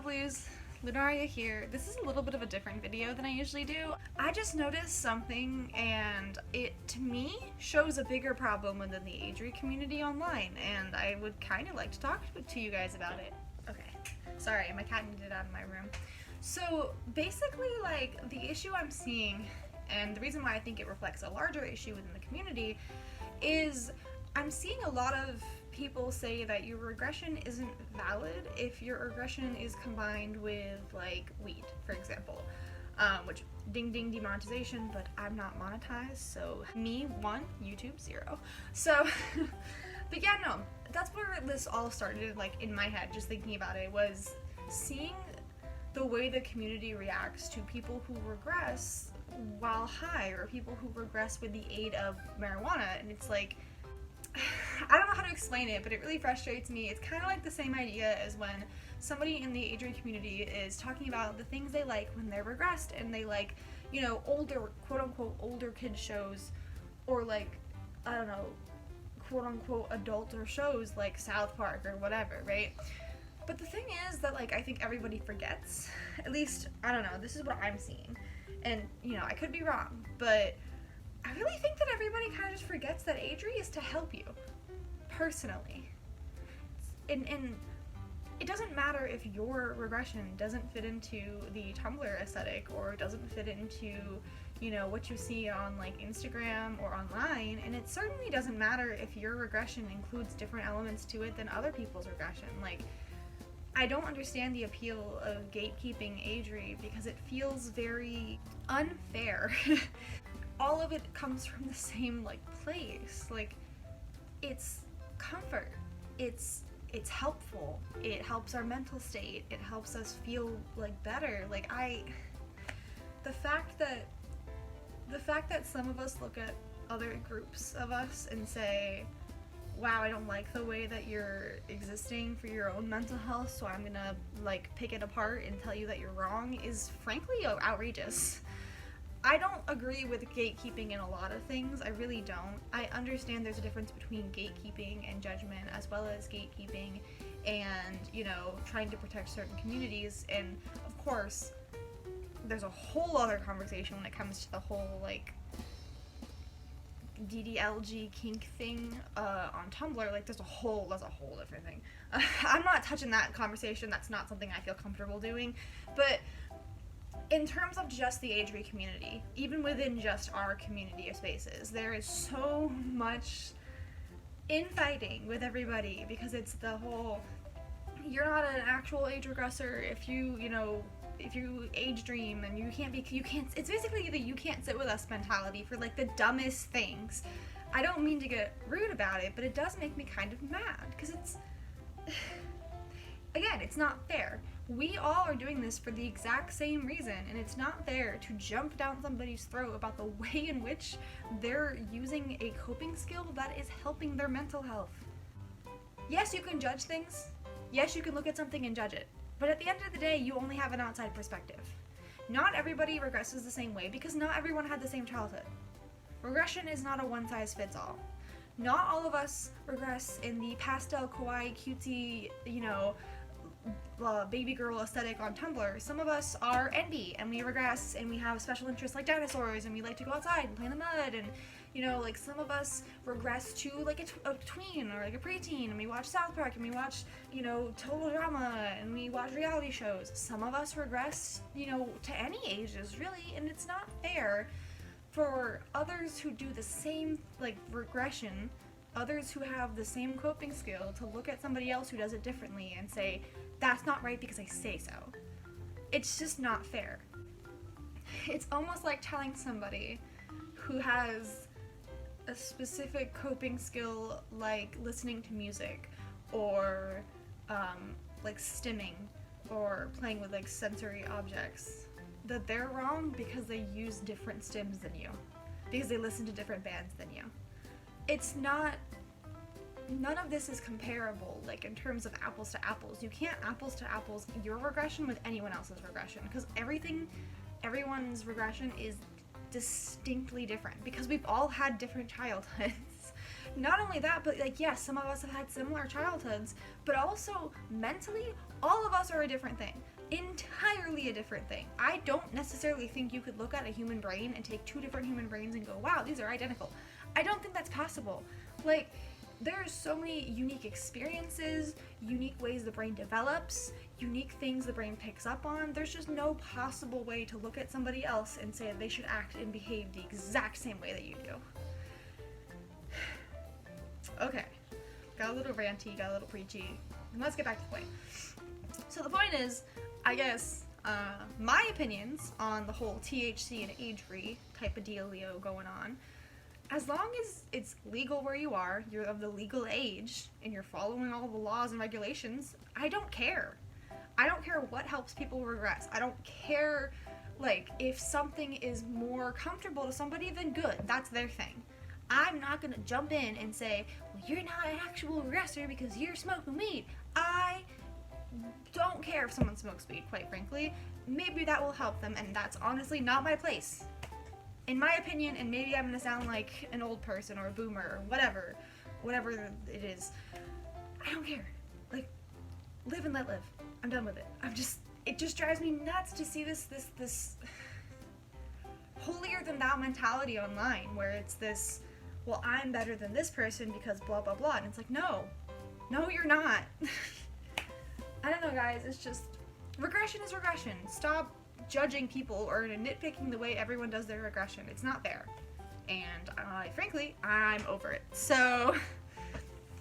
lovelies, Lunaria here. This is a little bit of a different video than I usually do. I just noticed something and it, to me, shows a bigger problem within the Agere community online, and I would kind of like to talk to you guys about it. Okay, sorry, my cat needed out of my room. So basically, like, the issue I'm seeing, and the reason why I think it reflects a larger issue within the community, is I'm seeing a lot of people say that your regression isn't valid if your regression is combined with, like, weed, for example. Which, ding ding demonetization, but I'm not monetized, so me, 1, YouTube, 0. So, but yeah, no, that's where this all started, like, in my head, just thinking about it, was seeing the way the community reacts to people who regress while high, or people who regress with the aid of marijuana, and it's like, I don't know how to explain it, but it really frustrates me. It's kind of like the same idea as when somebody in the Agere community is talking about the things they like when they're regressed, and they like, you know, older, quote-unquote, older kid shows, or like, I don't know, quote-unquote, adulter shows like South Park or whatever, right? But the thing is that, like, I think everybody forgets, at least, I don't know, this is what I'm seeing, and, you know, I could be wrong, but I really think that everybody kind of just forgets that Agere is to help you, personally. And it doesn't matter if your regression doesn't fit into the Tumblr aesthetic, or doesn't fit into, you know, what you see on, like, Instagram or online, and it certainly doesn't matter if your regression includes different elements to it than other people's regression. Like, I don't understand the appeal of gatekeeping Agere because it feels very unfair. All of it comes from the same, like, place. Like, it's comfort. It's helpful. It helps our mental state. It helps us feel, like, better. Like, the fact that some of us look at other groups of us and say, wow, I don't like the way that you're existing for your own mental health, so I'm gonna, like, pick it apart and tell you that you're wrong, is frankly outrageous. I don't agree with gatekeeping in a lot of things, I really don't. I understand there's a difference between gatekeeping and judgment, as well as gatekeeping and, you know, trying to protect certain communities, and of course, there's a whole other conversation when it comes to the whole, like, DDLG kink thing on Tumblr. Like, that's a whole different thing. I'm not touching that conversation, that's not something I feel comfortable doing, but in terms of just the Agere community, even within just our community of spaces, there is so much infighting with everybody, because it's the whole, you're not an actual age regressor if you age dream, and it's basically the you can't sit with us mentality for, like, the dumbest things. I don't mean to get rude about it, but it does make me kind of mad, because it's, again, it's not fair. We all are doing this for the exact same reason, and it's not fair to jump down somebody's throat about the way in which they're using a coping skill that is helping their mental health. Yes, you can judge things. Yes, you can look at something and judge it. But at the end of the day, you only have an outside perspective. Not everybody regresses the same way, because not everyone had the same childhood. Regression is not a one-size-fits-all. Not all of us regress in the pastel, kawaii, cutesy, you know, baby girl aesthetic on Tumblr. Some of us are endy, and we regress, and we have special interests like dinosaurs, and we like to go outside and play in the mud, and, you know, like, some of us regress to, like, a tween or, like, a preteen, and we watch South Park, and we watch, you know, total drama, and we watch reality shows. Some of us regress, you know, to any ages, really, and it's not fair for others who do the same, like, regression, others who have the same coping skill, to look at somebody else who does it differently and say, that's not right because I say so. It's just not fair. It's almost like telling somebody who has a specific coping skill, like listening to music, or like stimming, or playing with, like, sensory objects, that they're wrong because they use different stims than you, because they listen to different bands than you. It's not, none of this is comparable, like, in terms of apples to apples. You can't apples to apples your regression with anyone else's regression, because everyone's regression is distinctly different, because we've all had different childhoods. Not only that, but, like, yes, some of us have had similar childhoods, but also mentally, all of us are a different thing. entirely a different thing. I don't necessarily think you could look at a human brain and take two different human brains and go, wow, these are identical. I don't think that's possible. Like, there are so many unique experiences, unique ways the brain develops, unique things the brain picks up on. There's just no possible way to look at somebody else and say that they should act and behave the exact same way that you do. Okay, got a little ranty, got a little preachy. Let's get back to the point. So the point is, I guess, my opinions on the whole THC and age-free type of dealio going on, as long as it's legal where you are, you're of the legal age, and you're following all the laws and regulations, I don't care. I don't care what helps people regress. I don't care, like, if something is more comfortable to somebody, then good. That's their thing. I'm not gonna jump in and say, well, you're not an actual regressor because you're smoking weed. I don't care if someone smokes weed, quite frankly. Maybe that will help them, and that's honestly not my place. In my opinion, and maybe I'm gonna sound like an old person or a boomer or whatever it is, I don't care. Like, live and let live. I'm done with it. It just drives me nuts to see this holier than thou mentality online, where it's this, well, I'm better than this person because blah blah blah, and it's like, no, you're not. I don't know, guys, it's just, regression is regression. Stop judging people or nitpicking the way everyone does their regression. It's not fair. And frankly, I'm over it. So,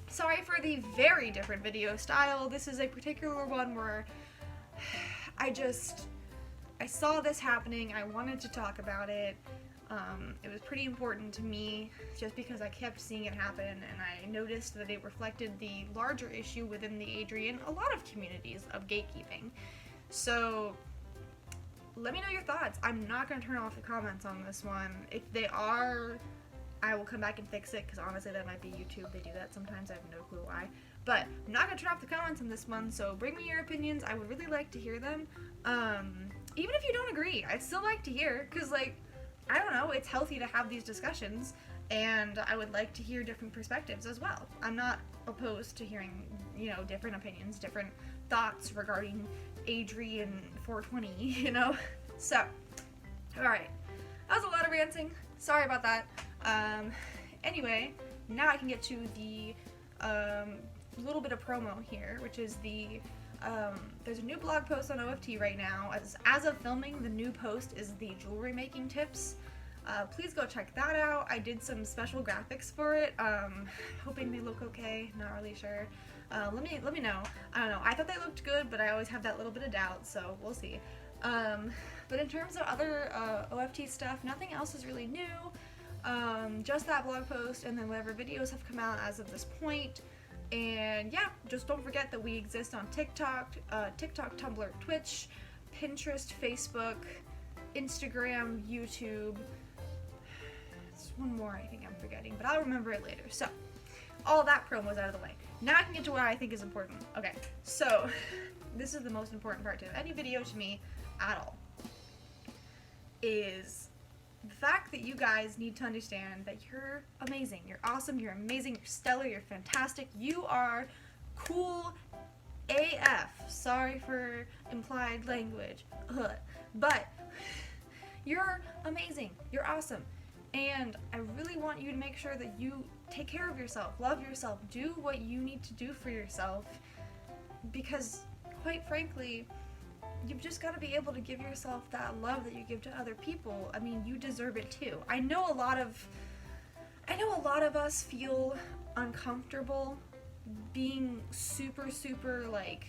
sorry for the very different video style. This is a particular one where I saw this happening. I wanted to talk about it. It was pretty important to me just because I kept seeing it happen, and I noticed that it reflected the larger issue within the Agere and a lot of communities of gatekeeping. So let me know your thoughts. I'm not going to turn off the comments on this one. If they are, I will come back and fix it, because honestly that might be YouTube. They do that sometimes. I have no clue why. But I'm not going to turn off the comments on this one, so bring me your opinions. I would really like to hear them. Even if you don't agree, I'd still like to hear, because, like, I don't know, it's healthy to have these discussions, and I would like to hear different perspectives as well. I'm not opposed to hearing, you know, different opinions, different thoughts regarding Agere and 420, you know? So, alright. That was a lot of ranting. Sorry about that. Anyway, now I can get to the little bit of promo here, which is the there's a new blog post on OFT right now. As of filming, the new post is the jewelry making tips. Please go check that out. I did some special graphics for it. Hoping they look okay. Not really sure. Let me know. I don't know. I thought they looked good, but I always have that little bit of doubt, so we'll see. But in terms of other OFT stuff, nothing else is really new. Just that blog post and then whatever videos have come out as of this point. And yeah, just don't forget that we exist on TikTok, Tumblr, Twitch, Pinterest, Facebook, Instagram, YouTube. There's one more I think I'm forgetting, but I'll remember it later. So, all that promo's out of the way. Now I can get to what I think is important. Okay, so this is the most important part to any video to me at all, is the fact that you guys need to understand that you're amazing, you're awesome, you're amazing, you're stellar, you're fantastic, you are cool AF. Sorry for implied language. But you're amazing, you're awesome, and I really want you to make sure that you take care of yourself, love yourself, do what you need to do for yourself, because quite frankly, you've just got to be able to give yourself that love that you give to other people. I mean, you deserve it too. I know a lot of us feel uncomfortable being super, like,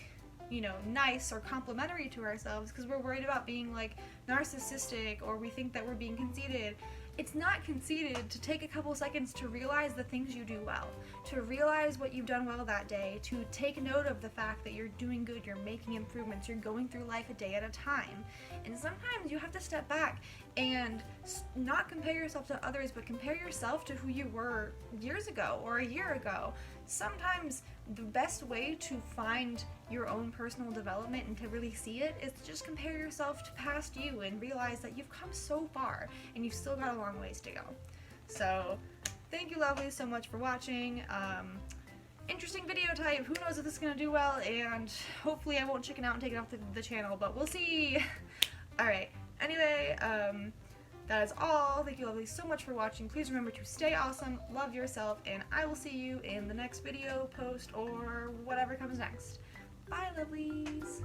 you know, nice or complimentary to ourselves because we're worried about being, like, narcissistic, or we think that we're being conceited. It's not conceited to take a couple seconds to realize the things you do well, to realize what you've done well that day, to take note of the fact that you're doing good, you're making improvements, you're going through life a day at a time. And sometimes you have to step back and not compare yourself to others, but compare yourself to who you were years ago or a year ago. Sometimes the best way to find your own personal development and to really see it is to just compare yourself to past you and realize that you've come so far and you've still got a long ways to go. So thank you lovelies so much for watching. interesting video type. Who knows if this is gonna do well, and hopefully I won't chicken out and take it off the channel, but we'll see. Alright, anyway, that is all. Thank you lovelies so much for watching. Please remember to stay awesome, love yourself, and I will see you in the next video, post, or whatever comes next. Bye lovelies!